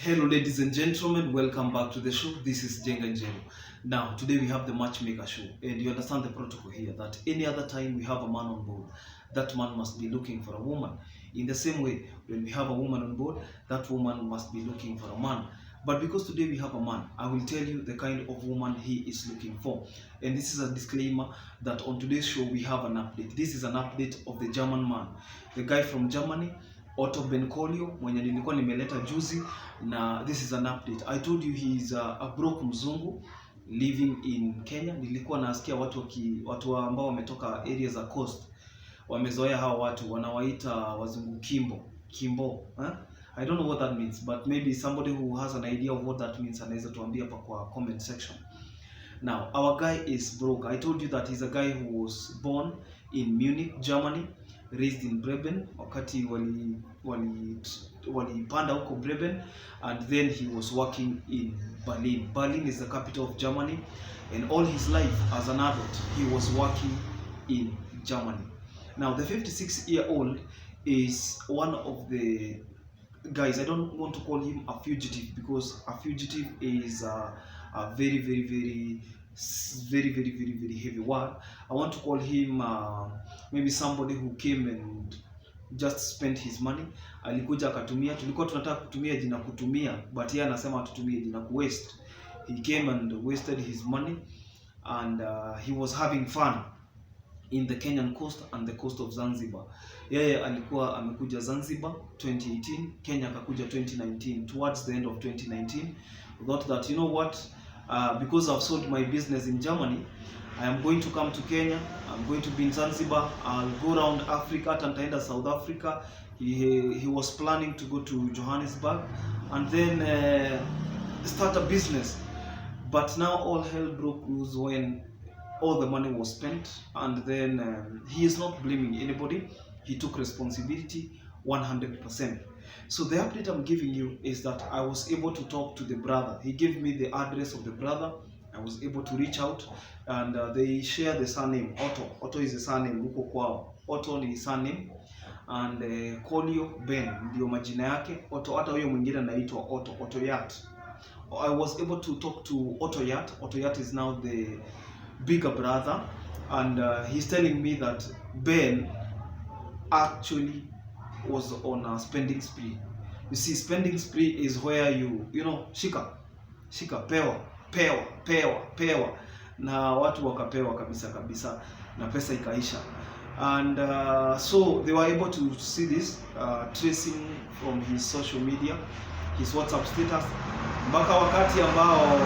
Hello ladies and gentlemen, welcome back to the show. This is Jenga Njero. Now, today we have the Matchmaker show, and you understand the protocol here that any other time we have a man on board, that man must be looking for a woman. In the same way, when we have a woman on board, that woman must be looking for a man. But because today we have a man, I will tell you the kind of woman he is looking for. And this is a disclaimer that on today's show we have an update. This is an update of the German man, the guy from Germany, Otto Benkolio, mwenye nilikuwa nimeleta juzi, na this is an update. I told you he is a broke mzungu living in Kenya. Nilikuwa nasikia watu ambao wametoka areas za coast wamezoea hawa watu, wanawaita wazungu kimbo. I don't know what that means, but maybe somebody who has an idea of what that means anaweza tuambia hapa kwa comment section. Now, our guy is broke. I told you that he's a guy who was born in Munich, Germany, raised in Bremen, wakati walipanda huko Bremen, and then he was working in Berlin. Berlin is the capital of Germany, and all his life as an adult, he was working in Germany. Now, the 56-year-old is one of the guys. I don't want to call him a fugitive, because a fugitive is a very heavy word. I want to call him maybe somebody who came and just spent his money. Alikuja akatumia, tulikuwa tunataka kutumia jina kutumia, but yeye anasema tutumie jina ku waste. He came and wasted his money, and he was having fun in the Kenyan coast and the coast of Zanzibar. Yeye alikuwa amekuja Zanzibar 2018, Kenya akakuja 2019, towards the end of 2019. We thought that, you know what, because I've sold my business in Germany, I am going to come to Kenya. I'm going to be in Zanzibar. I'll go around Africa, Tantaenda, South Africa. He was planning to go to Johannesburg and then start a business. But now all hell broke loose when all the money was spent, and then he is not blaming anybody. He took responsibility 100%. So the update I'm giving you is that I was able to talk to the brother. He gave me the address of the brother. I was able to reach out, and they share the surname Otto. Otto is the surname huko kwao. Otto ni surname, and Kolio Ben ndio majina yake. Otto, hata huyo mwingine anaitwa Otto Yat. I was able to talk to Otto Yat. Otto Yat is now the bigger brother, and he's telling me that Ben actually was on a spending spree. You see, spending spree is where you know, shika pewa na watu wakapewa kabisa na pesa ikaisha. And so they were able to see this tracing from his social media, his WhatsApp status, mpaka wakati ambao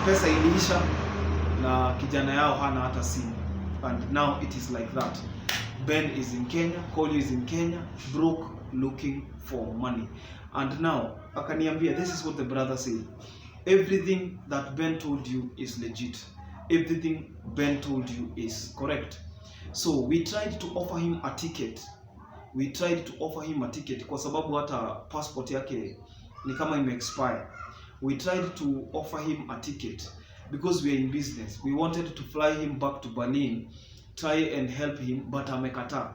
pesa iliisha na kijana yao hana hata simu. And now it is like that. Ben is in Kenya, Kolio is in Kenya, broke, looking for money. And now, akaniambia, this is what the brother said. Everything that Ben told you is legit. Everything Ben told you is correct. So we tried to offer him a ticket. Kwa sababu hata passport yake ni kama ime-expire. We tried to offer him a ticket because we are in business. We wanted to fly him back to Berlin, try and help him, but amekataa.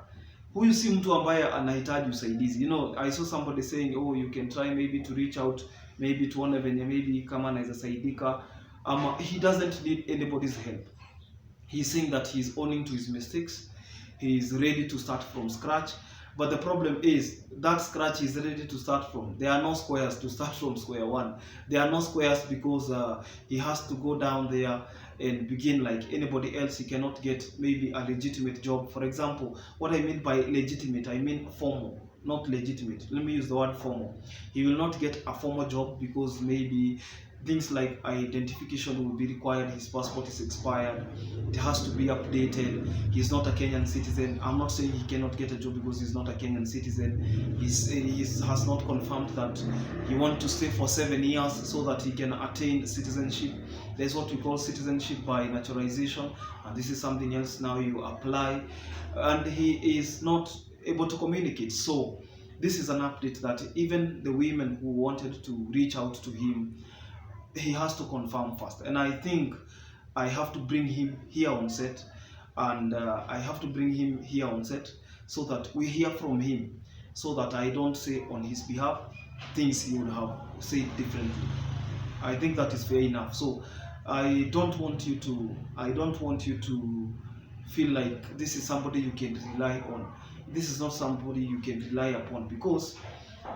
Huyu si mtu ambaye anahitaji usaidizi. You know, I saw somebody saying, oh, you can try maybe to reach out, maybe tuone venye maybe kama anaweza saidika. He doesn't need anybody's help. He's saying that he's owning to his mistakes. He is ready to start from scratch. But the problem is that scratch is ready to start from. There are no squares to start from square one. There are no squares because he has to go down there and begin like anybody else. He cannot get maybe a legitimate job. For example, what I mean by legitimate, I mean formal, not legitimate. Let me use the word formal. He will not get a formal job because maybe things like identification will be required. His passport is expired. It has to be updated. He's not a Kenyan citizen. I'm not saying he cannot get a job because he's not a Kenyan citizen. He has not confirmed that he wants to stay for 7 years so that he can attain citizenship. There's what we call citizenship by naturalization, and this is something else now you apply. And he is not able to communicate. So this is an update that even the women who wanted to reach out to him, he has to confirm first. And I think I have to bring him here on set, and so that we hear from him, so that I don't say on his behalf things he would have say it differently. I think that is fair enough. So I don't want you to feel like this is somebody you can rely on. This is not somebody you can rely upon, because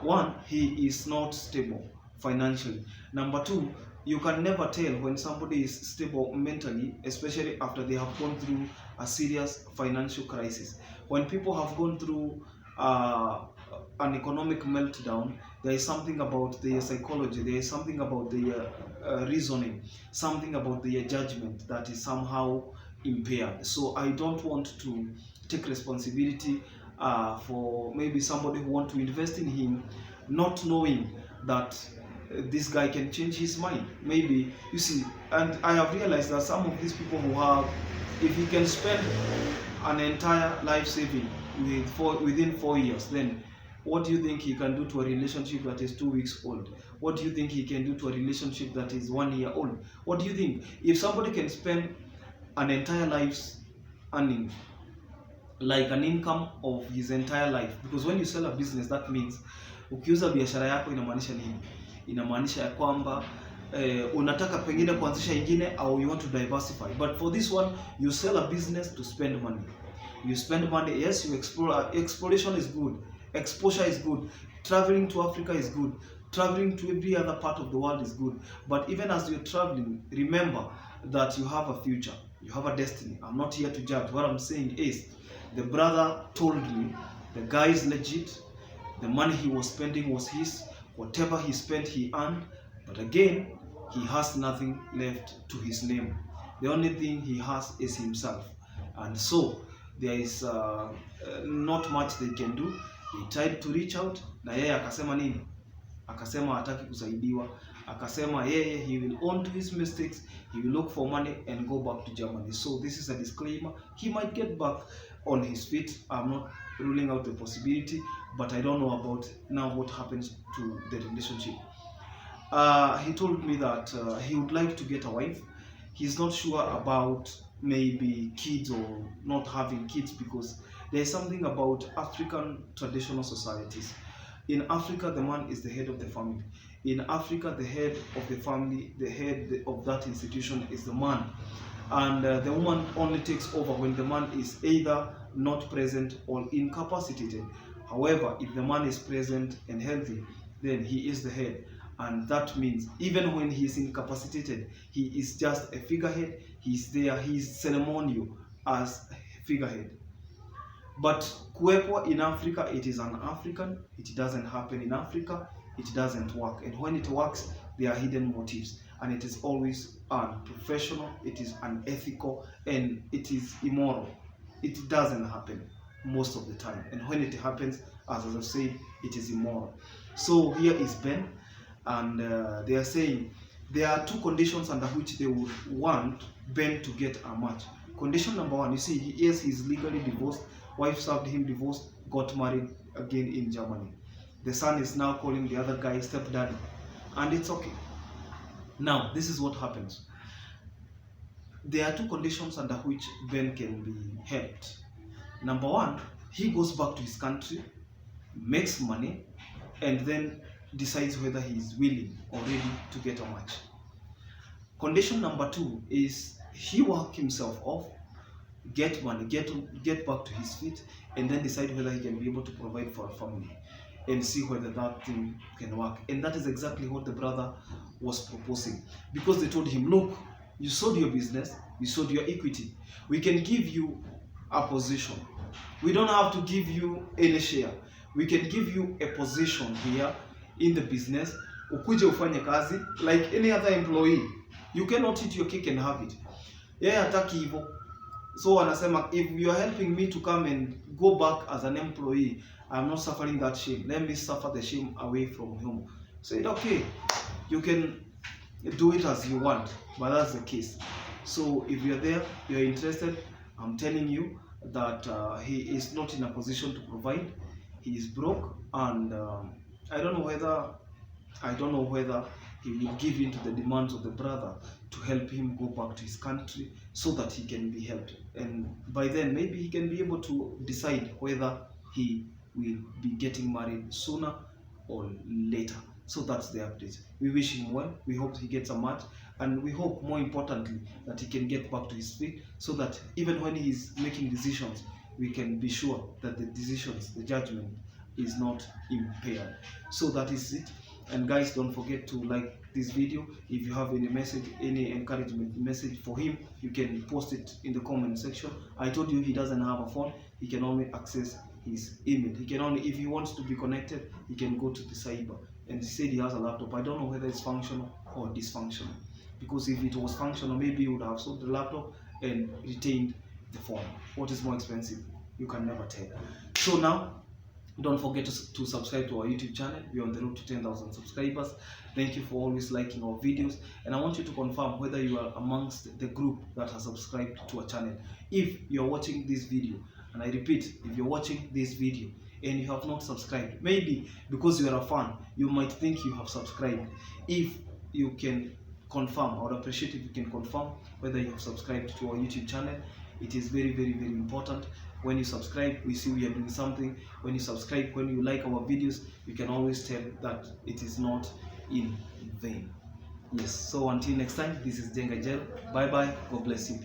one, he is not stable financially. Number two, you can never tell when somebody is stable mentally, especially after they have gone through a serious financial crisis. When people have gone through an economic meltdown, there is something about their psychology, there is something about their reasoning, something about their judgment that is somehow impaired. So I don't want to take responsibility for maybe somebody who want to invest in him, not knowing that this guy can change his mind. Maybe, you see, and I have realized that some of these people who have, if he can spend an entire life saving within 4 years, then what do you think he can do to a relationship that is 2 weeks old? What do you think he can do to a relationship that is 1 year old? What do you think? If somebody can spend an entire life's earning, like an income of his entire life, because when you sell a business, that means ukiuza biashara yako inamaanisha nini? Inamaanisha ya kwamba unataka pengine kuanzisha ingine, au you want to diversify. But for this one, you sell a business to spend money. You spend money, yes, you explore. Exploration is good, exposure is good, traveling to Africa is good, traveling to every other part of the world is good. But even as you're traveling, remember that you have a future, you have a destiny. I'm not here to judge. What I'm saying is, the brother told me the guy is legit, the money he was spending was his, whatever he spent he earned, but again, he has nothing left to his name. The only thing he has is himself. And so there is not much they can do. He tried to reach out, na yeye akasema nini? Akasema hataki kusaidiwa. Akasema yeye, he will own to his mistakes, he will look for money and go back to Germany. So this is a disclaimer. He might get back on his feet. I'm not ruling out the possibility, but I don't know about now what happens to the relationship. He told me that he would like to get a wife. He's not sure about maybe kids or not having kids, because there's something about African traditional societies. In Africa, the man is the head of the family. In Africa, the head of the family, the head of that institution is the man. And the woman only takes over when the man is either not present or incapacitated. However, if the man is present and healthy, then he is the head. And that means even when he is incapacitated, he is just a figurehead. He's there, he's ceremonial as figurehead. But kuwepo in Africa, it is an African. It doesn't happen in Africa. It doesn't work. And when it works, there are hidden motives. And it is always unprofessional, it is unethical, and it is immoral. It doesn't happen most of the time. And when it happens, as I've said, it is immoral. So here is Ben, and they are saying there are two conditions under which they would want Ben to get a match. Condition number one, you see, he's legally divorced. Wife served him divorce, got married again in Germany. The son is now calling the other guy stepdaddy, and it's okay. Now, this is what happens. There are two conditions under which Ben can be helped. Number one, he goes back to his country, makes money, and then decides whether he is willing or ready to get a match. Condition number two is he work himself off, get money, get back to his feet, and then decide whether he can be able to provide for a family and see whether that thing can work. And that is exactly what the brother was proposing, because they told him, look, you sold your business, you sold your equity, we can give you a position, we don't have to give you any share, we can give you a position here in the business, ukuje ufanye kazi like any other employee. You cannot eat your cake and have it. Yeye hataki hivyo. So anasema, if you are helping me to come and go back as an employee, I'm not suffering that shame. Let me suffer the shame away from him. Said, okay, you can do it as you want, but that's the case. So if you're there, you're interested, I'm telling you that he is not in a position to provide. He is broke, and I don't know whether he will give in to the demands of the brother to help him go back to his country so that he can be helped. And by then, maybe he can be able to decide whether he will be getting married sooner or later. So that's the update. We wish him well. We hope he gets a match, and we hope, more importantly, that he can get back to his feet, so that even when he is making decisions, we can be sure that the decisions, the judgment, is not impaired. So that is it. And guys, don't forget to like this video. If you have any message, any encouragement message for him, you can post it in the comment section. I told you he doesn't have a phone. He can only access his email. He can only, if he wants to be connected, he can go to the cyber. And he said he has a laptop. I don't know whether it's functional or dysfunctional, because if it was functional, maybe he would have sold the laptop and retained the phone. What is more expensive? You can never tell. So now, don't forget to subscribe to our YouTube channel. We're on the road to 10,000 subscribers. Thank you for always liking our videos. And I want you to confirm whether you are amongst the group that has subscribed to our channel. If you're watching this video, and I repeat, if you're watching this video and you have not subscribed, maybe because you are a fan, you might think you have subscribed. If you can confirm, I would appreciate if you can confirm whether you have subscribed to our YouTube channel. It is very, very, very important. When you subscribe, we see we are doing something. When you subscribe, when you like our videos, you can always tell that it is not in vain. Yes, so until next time, this is Jenga Gel. Bye bye. God bless you.